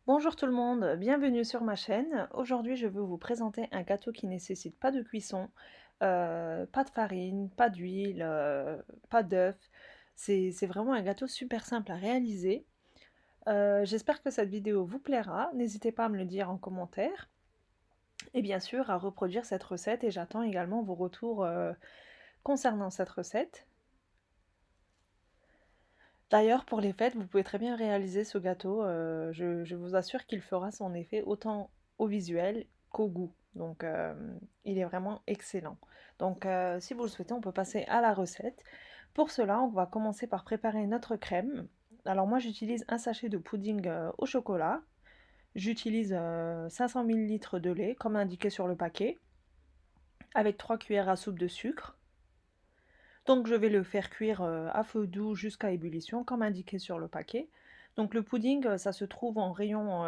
Bonjour tout le monde, bienvenue sur ma chaîne. Aujourd'hui, je veux vous présenter un gâteau qui nécessite pas de cuisson, pas de farine, pas d'huile, pas d'œuf. C'est vraiment un gâteau super simple à réaliser. J'espère que cette vidéo vous plaira. N'hésitez pas à me le dire en commentaire et bien sûr à reproduire cette recette et j'attends également vos retours concernant cette recette. D'ailleurs, pour les fêtes, vous pouvez très bien réaliser ce gâteau. Je vous assure qu'il fera son effet autant au visuel qu'au goût. Donc, il est vraiment excellent. Donc, si vous le souhaitez, on peut passer à la recette. Pour cela, on va commencer par préparer notre crème. Alors moi, j'utilise un sachet de pudding au chocolat. J'utilise 500 ml de lait, comme indiqué sur le paquet, avec 3 cuillères à soupe de sucre. Donc je vais le faire cuire à feu doux jusqu'à ébullition, comme indiqué sur le paquet. Donc le pudding, ça se trouve en rayon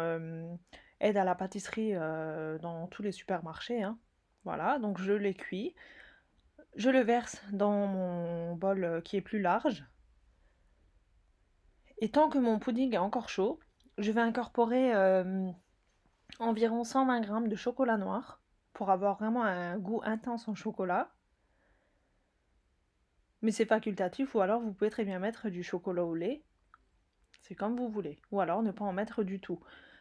aide à la pâtisserie dans tous les supermarchés, hein. Voilà, donc je l'ai cuit. Je le verse dans mon bol qui est plus large. Et tant que mon pudding est encore chaud, je vais incorporer environ 120 g de chocolat noir pour avoir vraiment un goût intense en chocolat. Mais c'est facultatif ou alors vous pouvez très bien mettre du chocolat au lait. C'est comme vous voulez. Ou alors ne pas en mettre du tout.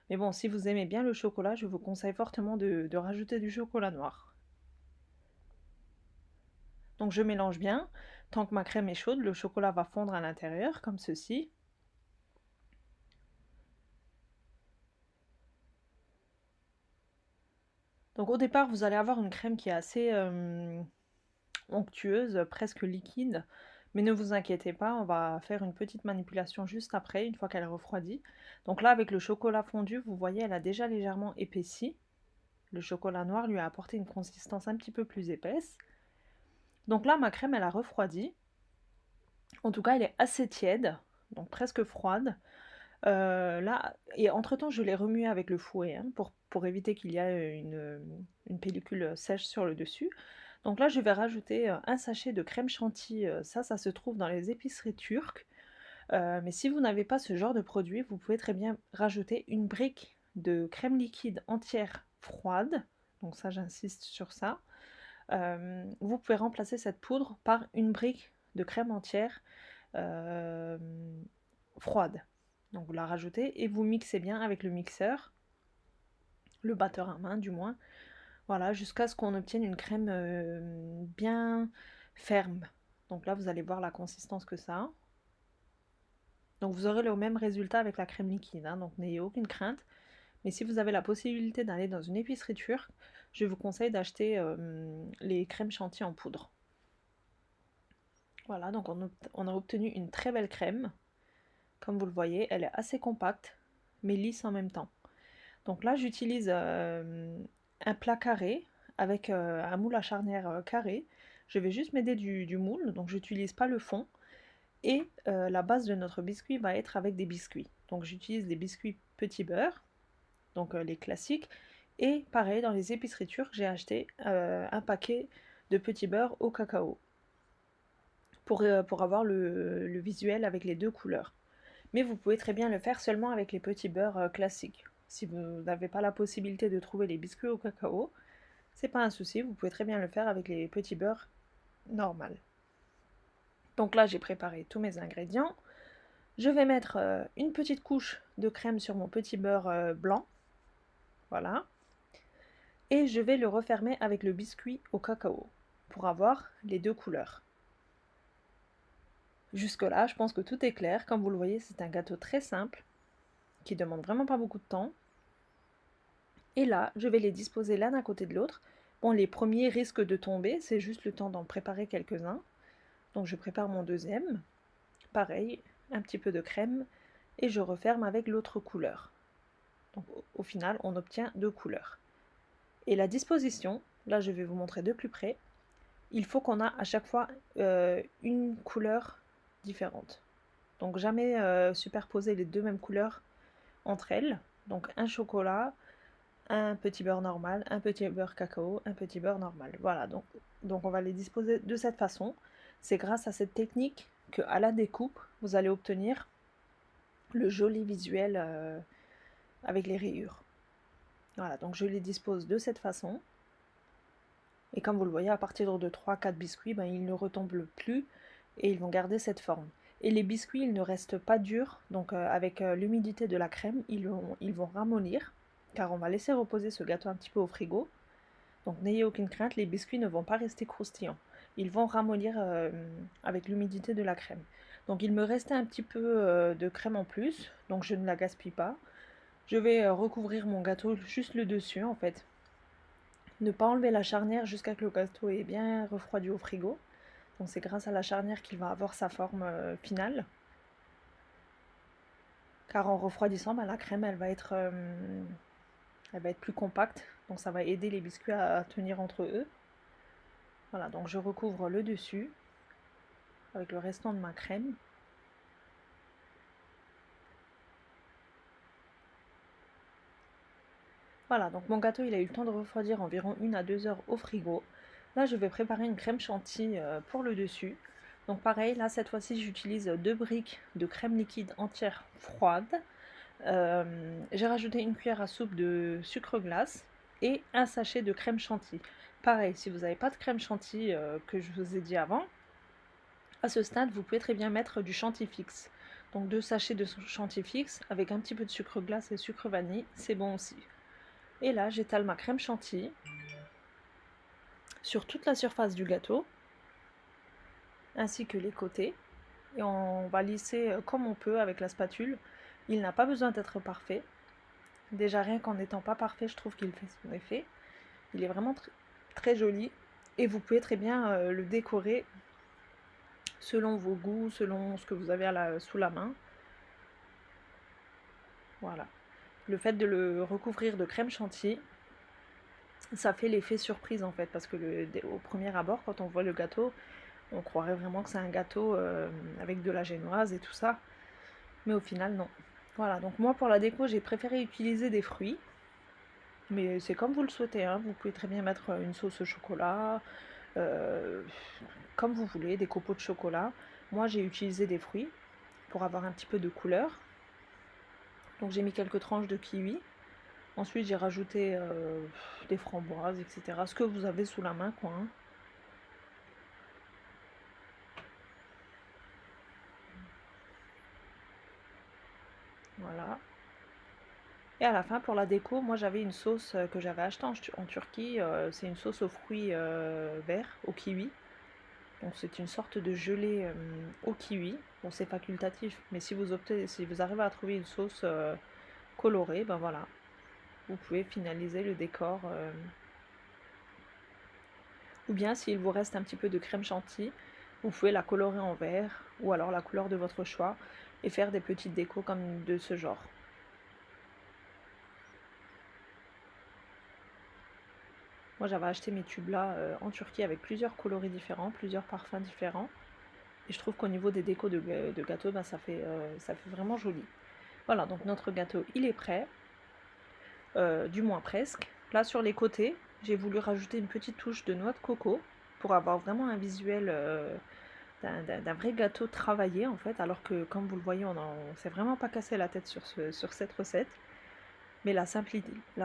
Mais bon, si vous aimez bien le chocolat, je vous conseille fortement de rajouter du chocolat noir. Donc je mélange bien. Tant que ma crème est chaude, le chocolat va fondre à l'intérieur, comme ceci. Donc au départ, vous allez avoir une crème qui est assez onctueuse, presque liquide. Mais ne vous inquiétez pas, on va faire une petite manipulation juste après, une fois qu'elle est refroidie. Donc là, avec le chocolat fondu, vous voyez, elle a déjà légèrement épaissi. Le chocolat noir lui a apporté une consistance un petit peu plus épaisse. Donc là, ma crème, elle a refroidi. En tout cas, elle est assez tiède, donc presque froide. Là, et entre-temps, je l'ai remuée avec le fouet hein, pour éviter qu'il y ait une pellicule sèche sur le dessus. Donc là, je vais rajouter un sachet de crème chantilly. Ça se trouve dans les épiceries turques. Mais si vous n'avez pas ce genre de produit, vous pouvez très bien rajouter une brique de crème liquide entière froide. Donc ça, j'insiste sur ça. Vous pouvez remplacer cette poudre par une brique de crème entière froide. Donc vous la rajoutez et vous mixez bien avec le mixeur, le batteur à main du moins, voilà, jusqu'à ce qu'on obtienne une crème bien ferme. Donc là vous allez voir la consistance que ça a. Donc vous aurez le même résultat avec la crème liquide, hein, donc n'ayez aucune crainte. Mais si vous avez la possibilité d'aller dans une épicerie turque, je vous conseille d'acheter les crèmes chantilly en poudre. Voilà, donc on a obtenu une très belle crème. Comme vous le voyez, elle est assez compacte, mais lisse en même temps. Donc là, j'utilise un plat carré avec un moule à charnière carré. Je vais juste m'aider du moule, donc j'utilise pas le fond. Et la base de notre biscuit va être avec des biscuits. Donc j'utilise des biscuits petit beurre, donc les classiques. Et pareil, dans les épiceries turques, j'ai acheté un paquet de petits beurre au cacao pour avoir le visuel avec les deux couleurs. Mais vous pouvez très bien le faire seulement avec les petits beurres classiques. Si vous n'avez pas la possibilité de trouver les biscuits au cacao, c'est pas un souci, vous pouvez très bien le faire avec les petits beurres normaux. Donc là, j'ai préparé tous mes ingrédients. Je vais mettre une petite couche de crème sur mon petit beurre blanc. Voilà. Et je vais le refermer avec le biscuit au cacao pour avoir les deux couleurs. Jusque là, je pense que tout est clair. Comme vous le voyez, c'est un gâteau très simple qui demande vraiment pas beaucoup de temps. Et là, je vais les disposer l'un à côté de l'autre. Bon, les premiers risquent de tomber, c'est juste le temps d'en préparer quelques-uns. Donc je prépare mon deuxième. Pareil, un petit peu de crème et je referme avec l'autre couleur. Donc au final, on obtient deux couleurs. Et la disposition, là je vais vous montrer de plus près. Il faut qu'on a à chaque fois une couleur différente. Donc jamais superposer les deux mêmes couleurs entre elles. Donc un chocolat, un petit beurre normal, un petit beurre cacao, un petit beurre normal. Voilà, donc on va les disposer de cette façon. C'est grâce à cette technique qu'à la découpe, vous allez obtenir le joli visuel avec les rayures. Voilà, donc je les dispose de cette façon. Et comme vous le voyez, à partir de 3-4 biscuits, ben, ils ne retombent plus et ils vont garder cette forme. Et les biscuits, ils ne restent pas durs, donc avec l'humidité de la crème, ils vont ramollir, car on va laisser reposer ce gâteau un petit peu au frigo. Donc n'ayez aucune crainte, les biscuits ne vont pas rester croustillants. Ils vont ramollir avec l'humidité de la crème. Donc il me restait un petit peu de crème en plus, donc je ne la gaspille pas. Je vais recouvrir mon gâteau juste le dessus en fait. Ne pas enlever la charnière jusqu'à ce que le gâteau ait bien refroidi au frigo. Donc c'est grâce à la charnière qu'il va avoir sa forme finale. Car en refroidissant, ben, la crème elle va être plus compacte. Donc ça va aider les biscuits à tenir entre eux. Voilà, donc je recouvre le dessus avec le restant de ma crème. Voilà, donc mon gâteau il a eu le temps de refroidir environ 1 à 2 heures au frigo. Là je vais préparer une crème chantilly pour le dessus. Donc pareil, là cette fois-ci j'utilise 2 briques de crème liquide entière froide. J'ai rajouté une cuillère à soupe de sucre glace et un sachet de crème chantilly. Pareil, si vous n'avez pas de crème chantilly que je vous ai dit avant, à ce stade vous pouvez très bien mettre du chantilly fixe. Donc 2 sachets de chantilly fixe avec un petit peu de sucre glace et sucre vanille, c'est bon aussi. Et là, j'étale ma crème chantilly sur toute la surface du gâteau, ainsi que les côtés. Et on va lisser comme on peut avec la spatule. Il n'a pas besoin d'être parfait. Déjà, rien qu'en n'étant pas parfait, je trouve qu'il fait son effet. Il est vraiment très joli. Et vous pouvez très bien le décorer selon vos goûts, selon ce que vous avez sous la main. Voilà. Le fait de le recouvrir de crème chantilly, ça fait l'effet surprise en fait, parce que au premier abord, quand on voit le gâteau, on croirait vraiment que c'est un gâteau avec de la génoise et tout ça, mais au final non. Voilà, donc moi pour la déco j'ai préféré utiliser des fruits, mais c'est comme vous le souhaitez, hein. Vous pouvez très bien mettre une sauce au chocolat, comme vous voulez, des copeaux de chocolat. Moi j'ai utilisé des fruits pour avoir un petit peu de couleur, donc j'ai mis quelques tranches de kiwi. Ensuite j'ai rajouté des framboises, etc. Ce que vous avez sous la main quoi, hein. Voilà. Et à la fin, pour la déco, moi j'avais une sauce que j'avais achetée en Turquie. C'est une sauce aux fruits verts, au kiwi. Donc c'est une sorte de gelée au kiwi. Bon, c'est facultatif, mais si vous optez, si vous arrivez à trouver une sauce colorée, ben voilà, vous pouvez finaliser le décor. Ou bien s'il vous reste un petit peu de crème chantilly, vous pouvez la colorer en vert ou alors la couleur de votre choix et faire des petites décos comme de ce genre. Moi j'avais acheté mes tubes là en Turquie avec plusieurs coloris différents, plusieurs parfums différents. Et je trouve qu'au niveau des décos de gâteau, ben, ça fait vraiment joli. Voilà, donc notre gâteau il est prêt, du moins presque. Là sur les côtés, j'ai voulu rajouter une petite touche de noix de coco pour avoir vraiment un visuel d'un vrai gâteau travaillé en fait, alors que comme vous le voyez, on s'est vraiment pas cassé la tête sur cette recette. Mais la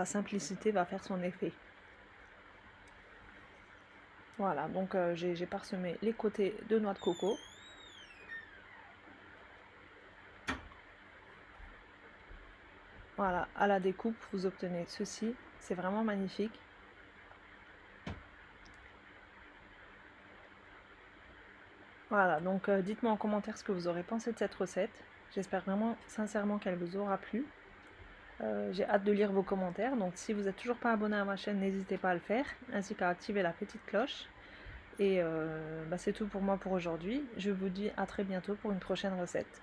simplicité va faire son effet. Voilà, donc j'ai parsemé les côtés de noix de coco. Voilà, à la découpe, vous obtenez ceci. C'est vraiment magnifique. Voilà, donc dites-moi en commentaire ce que vous aurez pensé de cette recette. J'espère vraiment sincèrement qu'elle vous aura plu. J'ai hâte de lire vos commentaires. Donc si vous n'êtes toujours pas abonné à ma chaîne, n'hésitez pas à le faire, ainsi qu'à activer la petite cloche. Et bah, c'est tout pour moi pour aujourd'hui. Je vous dis à très bientôt pour une prochaine recette.